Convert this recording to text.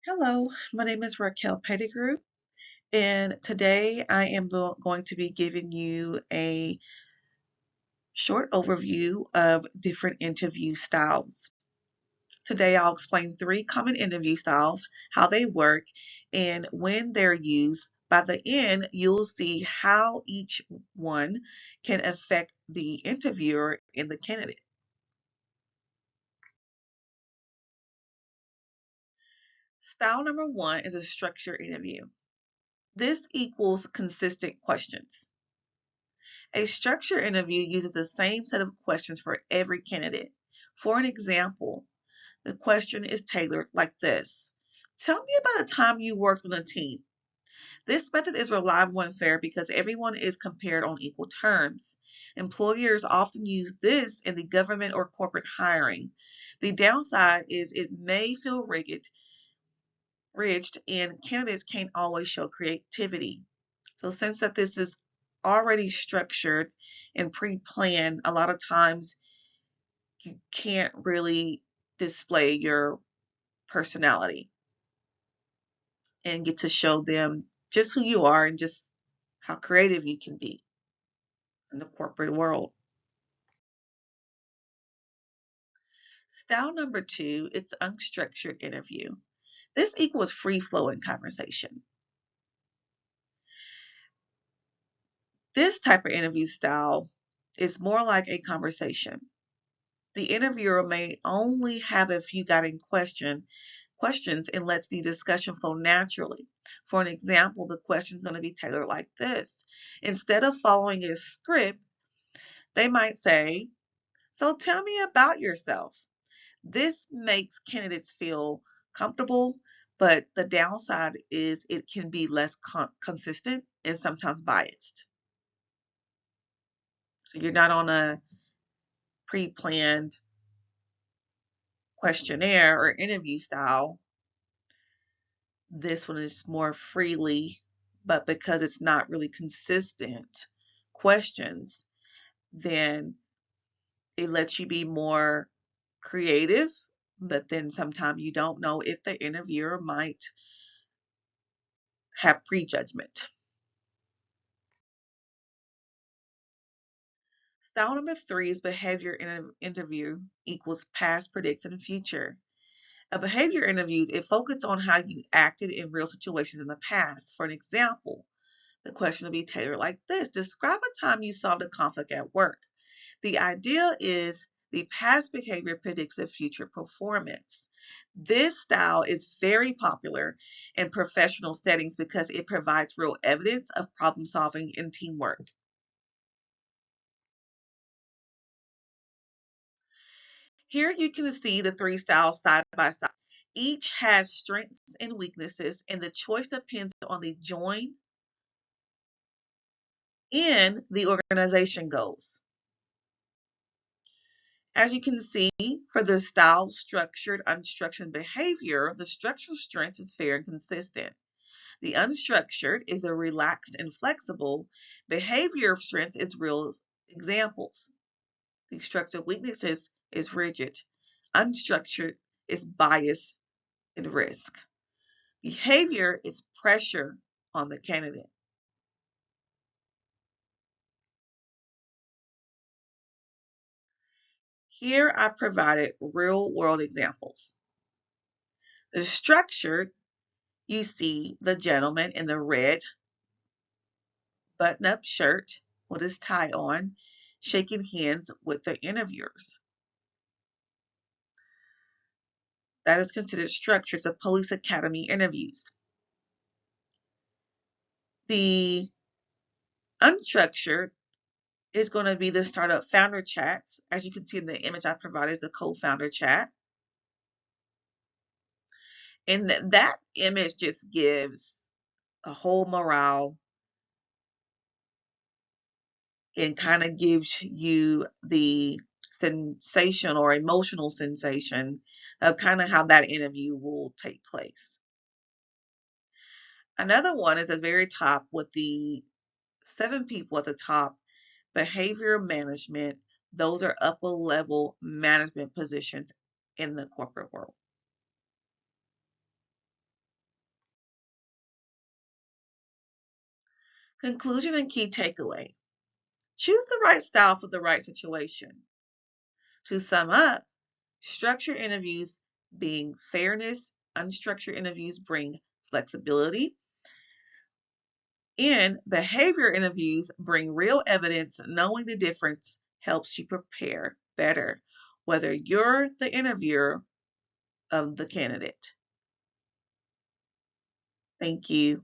Hello, my name is Raquel Pettigrew, and today I am going to be giving you a short overview of different interview styles. Today I'll explain three common interview styles, how they work, and when they're used. By the end, you'll see how each one can affect the interviewer and the candidate. Style number one is a structured interview. This equals consistent questions. A structured interview uses the same set of questions for every candidate. For an example, the question is tailored like this. Tell me about a time you worked on a team. This method is reliable and fair because everyone is compared on equal terms. Employers often use this in the government or corporate hiring. The downside is it may feel rigid, and candidates can't always show creativity. So since that this is already structured and pre-planned, a lot of times you can't really display your personality and get to show them just who you are and just how creative you can be in the corporate world. Style number two, it's unstructured interview. This equals free flowing conversation. This type of interview style is more like a conversation. The interviewer may only have a few guiding questions and lets the discussion flow naturally. For an example, the question is going to be tailored like this. Instead of following a script, they might say, "So tell me about yourself." This makes candidates feel comfortable, but the downside is it can be less consistent and sometimes biased. So you're not on a pre-planned questionnaire or interview style. This one is more freely, but because it's not really consistent questions, then it lets you be more creative, but then sometimes you don't know if the interviewer might have prejudgment. Style number three is behavior in an interview equals past, predicts, and future. A behavior interview, it focuses on how you acted in real situations in the past. For an example, the question will be tailored like this. Describe a time you solved a conflict at work. The idea is the past behavior predicts the future performance. This style is very popular in professional settings because it provides real evidence of problem solving and teamwork. Here you can see the three styles side by side. Each has strengths and weaknesses, and the choice depends on the join in the organization goals. As you can see, for the style structured, unstructured behavior, the structural strength is fair and consistent. The unstructured is a relaxed and flexible. Behavior strength is real examples. The structured weaknesses is rigid. Unstructured is bias and risk. Behavior is pressure on the candidate. Here I provided real world examples. The structured, you see the gentleman in the red button-up shirt with his tie on, shaking hands with the interviewers. That is considered structured of police academy interviews. The unstructured is going to be the startup founder chats. As you can see in the image I provided is the co-founder chat. And that image just gives a whole morale and kind of gives you the sensation or emotional sensation of kind of how that interview will take place. Another one is at the very top with the 7 people at the top, behavior management. Those are upper level management positions in the corporate world. Conclusion and key takeaway. Choose the right style for the right situation. To sum up, structured interviews being fairness, unstructured interviews bring flexibility, and behavior interviews bring real evidence. Knowing the difference helps you prepare better, whether you're the interviewer of the candidate. Thank you.